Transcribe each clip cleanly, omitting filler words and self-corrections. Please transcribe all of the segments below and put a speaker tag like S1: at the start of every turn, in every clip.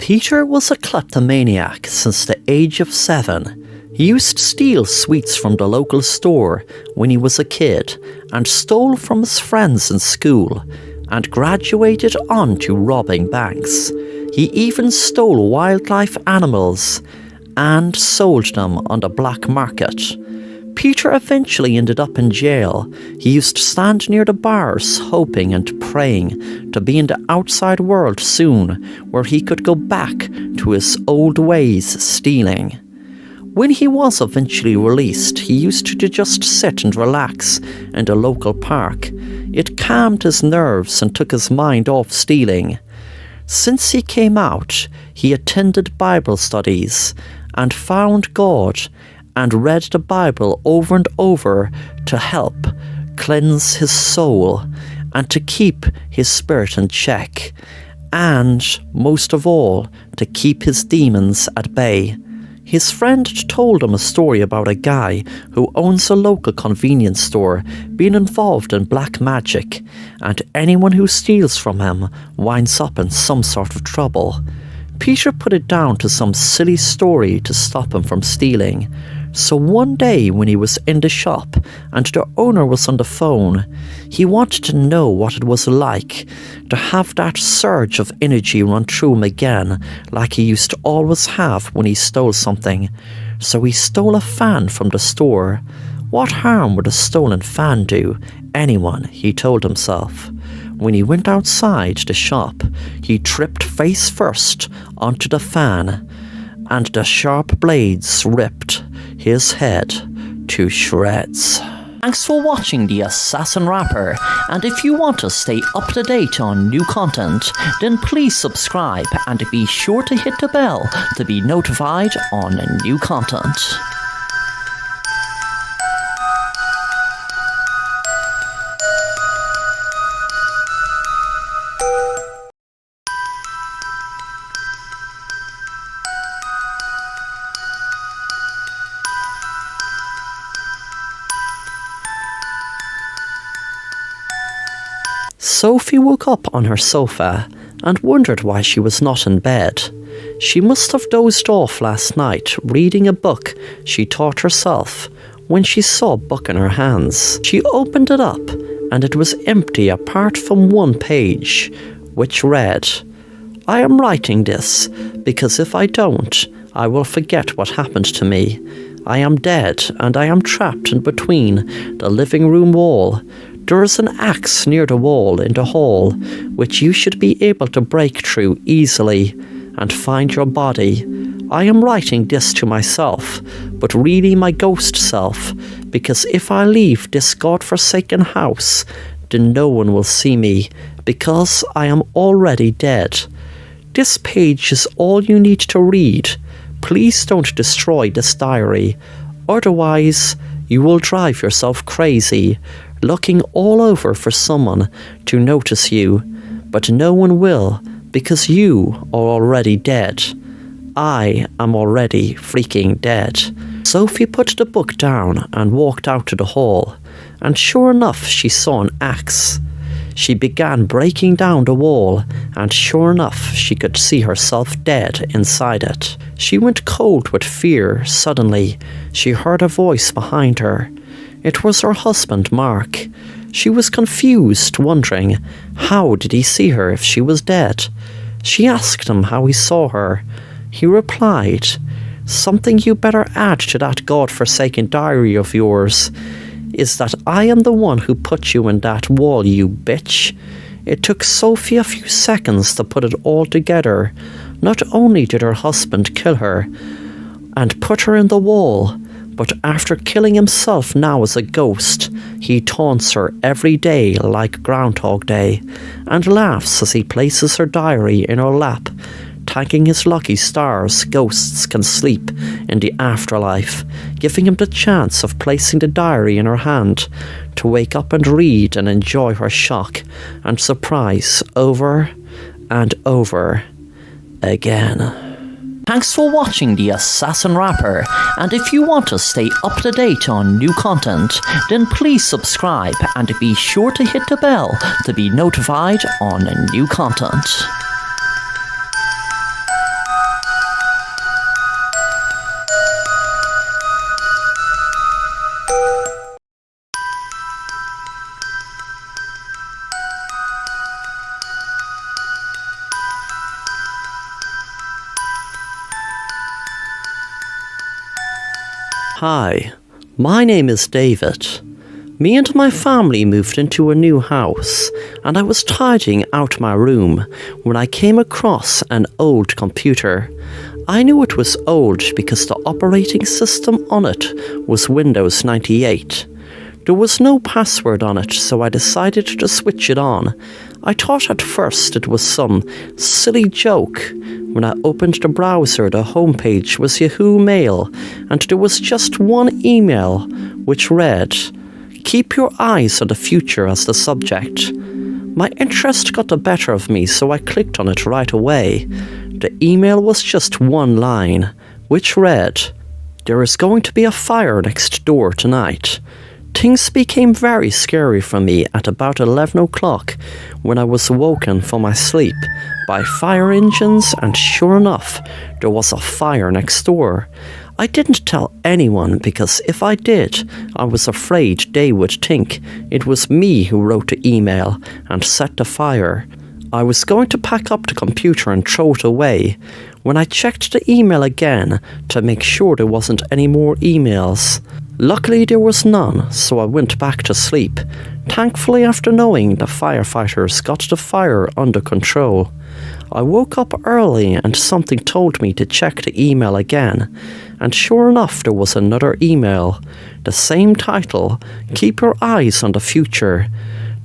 S1: Peter was a kleptomaniac since the age of 7. He used to steal sweets from the local store when he was a kid and stole from his friends in school and graduated on to robbing banks. He even stole wildlife animals and sold them on the black market. Peter eventually ended up in jail. He used to stand near the bars hoping and praying to be in the outside world soon, where he could go back to his old ways stealing. When he was eventually released, he used to just sit and relax in the local park. It calmed his nerves and took his mind off stealing. Since he came out, he attended Bible studies and found God and read the Bible over and over to help cleanse his soul and to keep his spirit in check, and, most of all, to keep his demons at bay. His friend told him a story about a guy who owns a local convenience store being involved in black magic, and anyone who steals from him winds up in some sort of trouble. Peter put it down to some silly story to stop him from stealing. So one day when he was in the shop and the owner was on the phone, he wanted to know what it was like to have that surge of energy run through him again, like he used to always have when he stole something. So he stole a fan from the store. What harm would a stolen fan do anyone, he told himself. When he went outside the shop, he tripped face first onto the fan, and the sharp blades ripped his head to shreds. Thanks for watching The Assassin Rapper, and if you want to stay up to date on new content, then please subscribe and be sure to hit the bell to be notified on new content. Sophie woke up on her sofa and wondered why she was not in bed. She must have dozed off last night reading a book she taught herself when she saw a book in her hands. She opened it up and it was empty apart from one page, which read, "I am writing this because if I don't, I will forget what happened to me. I am dead and I am trapped in between the living room wall. There is an axe near the wall in the hall, which you should be able to break through easily and find your body. I am writing this to myself, but really my ghost self, because if I leave this God-forsaken house, then no one will see me, because I am already dead. This page is all you need to read. Please don't destroy this diary, otherwise you will drive yourself crazy, looking all over for someone to notice you, but no one will, because you are already dead. I am already freaking dead." Sophie put the book down and walked out to the hall, and sure enough she saw an axe. She began breaking down the wall, and sure enough she could see herself dead inside it. She went cold with fear. Suddenly she heard a voice behind her. It was her husband, Mark. She was confused, wondering how did he see her if she was dead. She asked him how he saw her. He replied, "Something you better add to that God-forsaken diary of yours is that I am the one who put you in that wall, you bitch." It took Sophie a few seconds to put it all together. Not only did her husband kill her and put her in the wall, but after killing himself now as a ghost, he taunts her every day like Groundhog Day and laughs as he places her diary in her lap, thanking his lucky stars ghosts can sleep in the afterlife, giving him the chance of placing the diary in her hand to wake up and read and enjoy her shock and surprise over and over again. Thanks for watching The Assassin Rapper, and if you want to stay up to date on new content, then please subscribe and be sure to hit the bell to be notified on new content. Hi, my name is David. Me and my family moved into a new house, and I was tidying out my room when I came across an old computer. I knew it was old because the operating system on it was Windows 98. There was no password on it, so I decided to switch it on. I thought at first it was some silly joke. When I opened the browser, the homepage was Yahoo Mail, and there was just one email, which read, "Keep your eyes on the future" as the subject. My interest got the better of me, so I clicked on it right away. The email was just one line, which read, "There is going to be a fire next door tonight." Things became very scary for me at about 11 o'clock when I was woken from my sleep by fire engines, and sure enough, there was a fire next door. I didn't tell anyone because if I did, I was afraid they would think it was me who wrote the email and set the fire. I was going to pack up the computer and throw it away when I checked the email again to make sure there wasn't any more emails. Luckily there was none, so I went back to sleep, thankfully after knowing the firefighters got the fire under control. I woke up early and something told me to check the email again, and sure enough there was another email. The same title, "Keep your eyes on the future."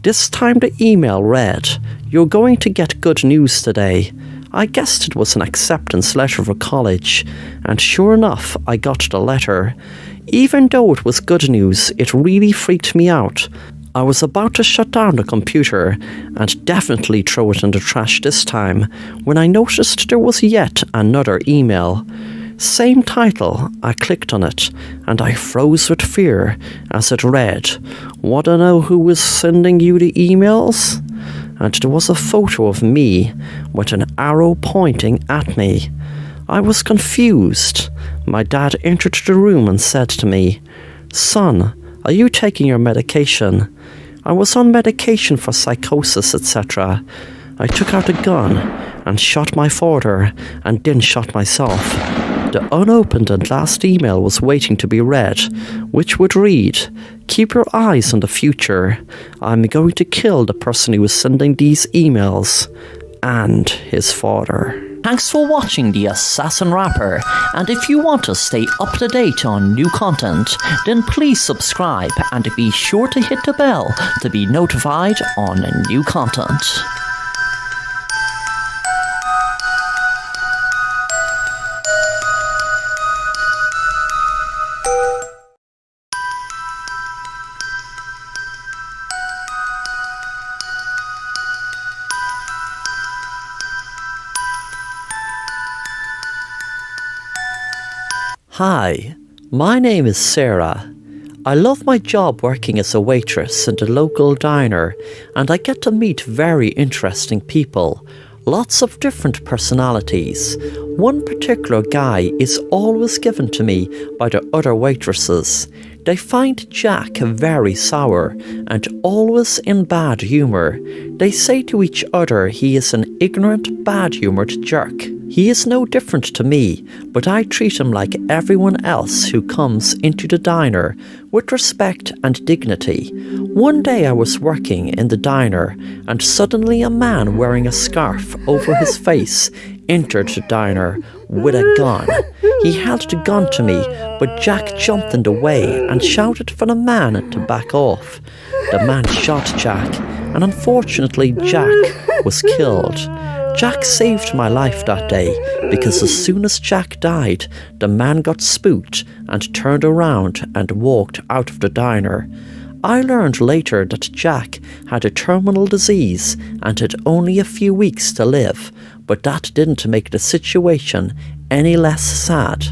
S1: This time the email read, "You're going to get good news today." I guessed it was an acceptance letter for college, and sure enough I got the letter. Even though it was good news, it really freaked me out. I was about to shut down the computer and definitely throw it in the trash this time when I noticed there was yet another email. Same title. I clicked on it and I froze with fear as it read, "Want to know who was sending you the emails?" And there was a photo of me with an arrow pointing at me. I was confused. My dad entered the room and said to me, "Son, are you taking your medication?" I was on medication for psychosis, etc. I took out a gun and shot my father and then shot myself. The unopened and last email was waiting to be read, which would read, "Keep your eyes on the future. I'm going to kill the person who is sending these emails," and his father.
S2: Thanks for watching The Assassin Rapper, and if you want to stay up to date on new content, then please subscribe and be sure to hit the bell to be notified on new content.
S1: Hi, my name is Sarah. I love my job working as a waitress in the local diner, and I get to meet very interesting people, lots of different personalities. One particular guy is always given to me by the other waitresses. They find Jack very sour and always in bad humour. They say to each other he is an ignorant, bad-humoured jerk. He is no different to me, but I treat him like everyone else who comes into the diner, with respect and dignity. One day I was working in the diner, and suddenly a man wearing a scarf over his face entered the diner with a gun. He held the gun to me, but Jack jumped in the way and shouted for the man to back off. The man shot Jack, and unfortunately Jack was killed. Jack saved my life that day, because as soon as Jack died, the man got spooked and turned around and walked out of the diner. I learned later that Jack had a terminal disease and had only a few weeks to live, but that didn't make the situation any less sad.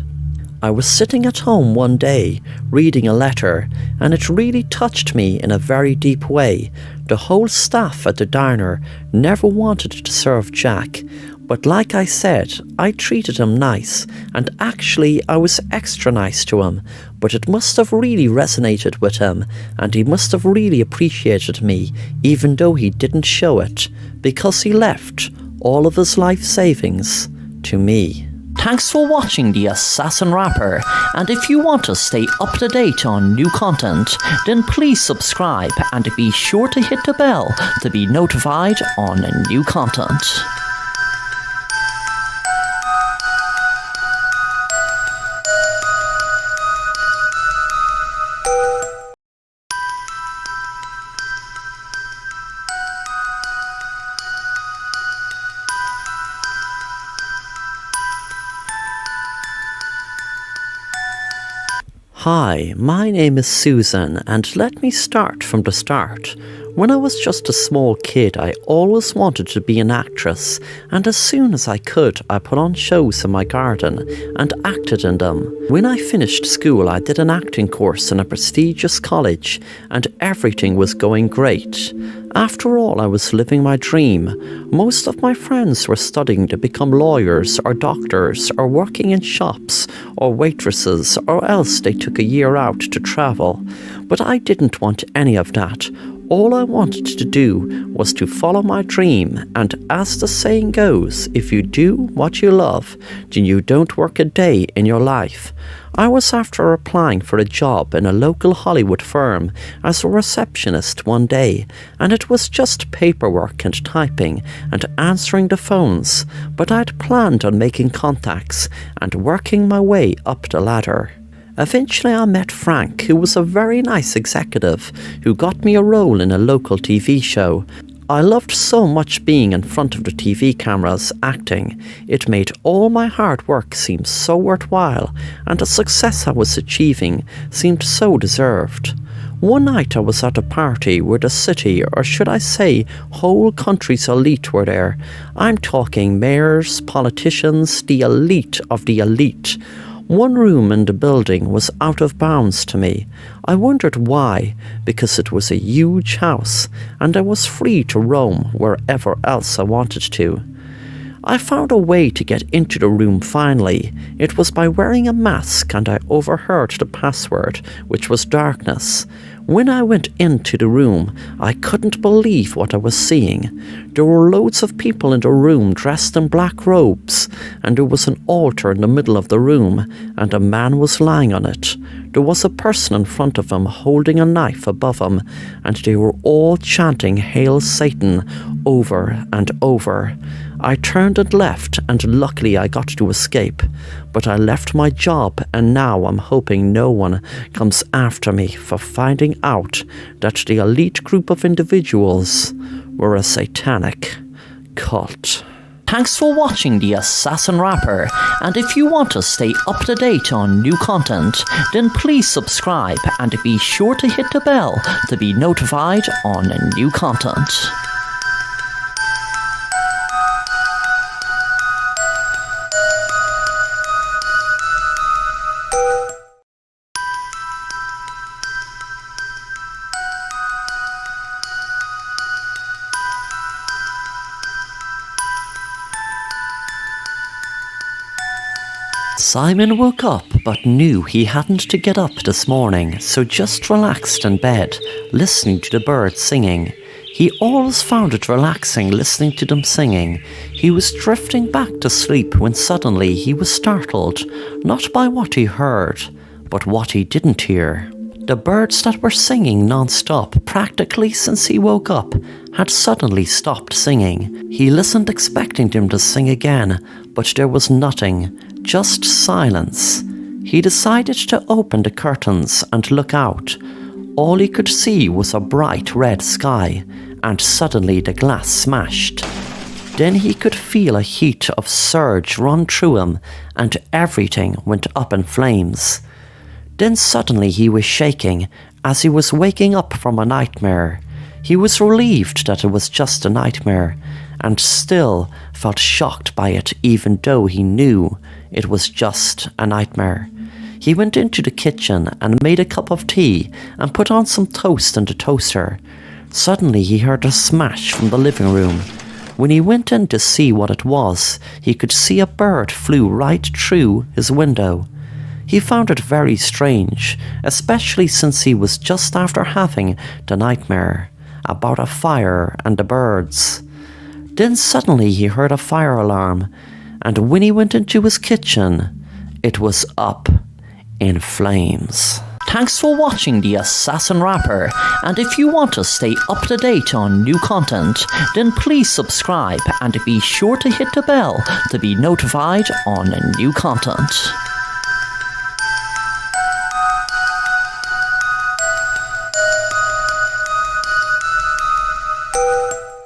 S1: I was sitting at home one day, reading a letter, and it really touched me in a very deep way. The whole staff at the diner never wanted to serve Jack, but like I said, I treated him nice, and actually I was extra nice to him, but it must have really resonated with him, and he must have really appreciated me, even though he didn't show it, because he left all of his life savings to me.
S2: Thanks for watching The Assassin Rapper, and if you want to stay up to date on new content, then please subscribe and be sure to hit the bell to be notified on new content.
S1: Hi, my name is Susan, and let me start from the start. When I was just a small kid, I always wanted to be an actress, and as soon as I could, I put on shows in my garden and acted in them. When I finished school, I did an acting course in a prestigious college, and everything was going great. After all, I was living my dream. Most of my friends were studying to become lawyers or doctors or working in shops or waitresses, or else they took a year out to travel. But I didn't want any of that. All I wanted to do was to follow my dream, and as the saying goes, if you do what you love, then you don't work a day in your life. I was after applying for a job in a local Hollywood firm as a receptionist one day, and it was just paperwork and typing and answering the phones, but I'd planned on making contacts and working my way up the ladder. Eventually I met Frank, who was a very nice executive who got me a role in a local TV show. I loved so much being in front of the TV cameras acting. It made all my hard work seem so worthwhile, and the success I was achieving seemed so deserved. One night I was at a party where the city, or should I say whole country's elite, were there. I'm talking mayors, politicians, the elite of the elite. One room in the building was out of bounds to me. I wondered why, because it was a huge house, and I was free to roam wherever else I wanted to. I found a way to get into the room finally. It was by wearing a mask, and I overheard the password, which was darkness. When I went into the room, I couldn't believe what I was seeing. There were loads of people in the room dressed in black robes, and there was an altar in the middle of the room, and a man was lying on it. There was a person in front of him holding a knife above him, and they were all chanting "Hail Satan" over and over. I turned and left, and luckily I got to escape. But I left my job, and now I'm hoping no one comes after me for finding out that the elite group of individuals were a satanic cult.
S2: Thanks for watching The Assassin Rapper, and if you want to stay up to date on new content, then please subscribe and be sure to hit the bell to be notified on new content.
S1: Simon woke up but knew he hadn't to get up this morning, so just relaxed in bed, listening to the birds singing. He always found it relaxing listening to them singing. He was drifting back to sleep when suddenly he was startled, not by what he heard, but what he didn't hear. The birds that were singing non-stop practically since he woke up had suddenly stopped singing. He listened expecting them to sing again, but there was nothing, just silence. He decided to open the curtains and look out. All he could see was a bright red sky, and suddenly the glass smashed. Then he could feel a heat of surge run through him, and everything went up in flames. Then suddenly he was shaking, as he was waking up from a nightmare. He was relieved that it was just a nightmare, and still felt shocked by it even though he knew it was just a nightmare. He went into the kitchen and made a cup of tea and put on some toast in the toaster. Suddenly he heard a smash from the living room. When he went in to see what it was, he could see a bird flew right through his window. He found it very strange, especially since he was just after having the nightmare about a fire and the birds. Then suddenly he heard a fire alarm, and when he went into his kitchen, it was up in flames.
S2: Thanks for watching The Assassin Rapper, and if you want to stay up to date on new content, then please subscribe and be sure to hit the bell to be notified on new content.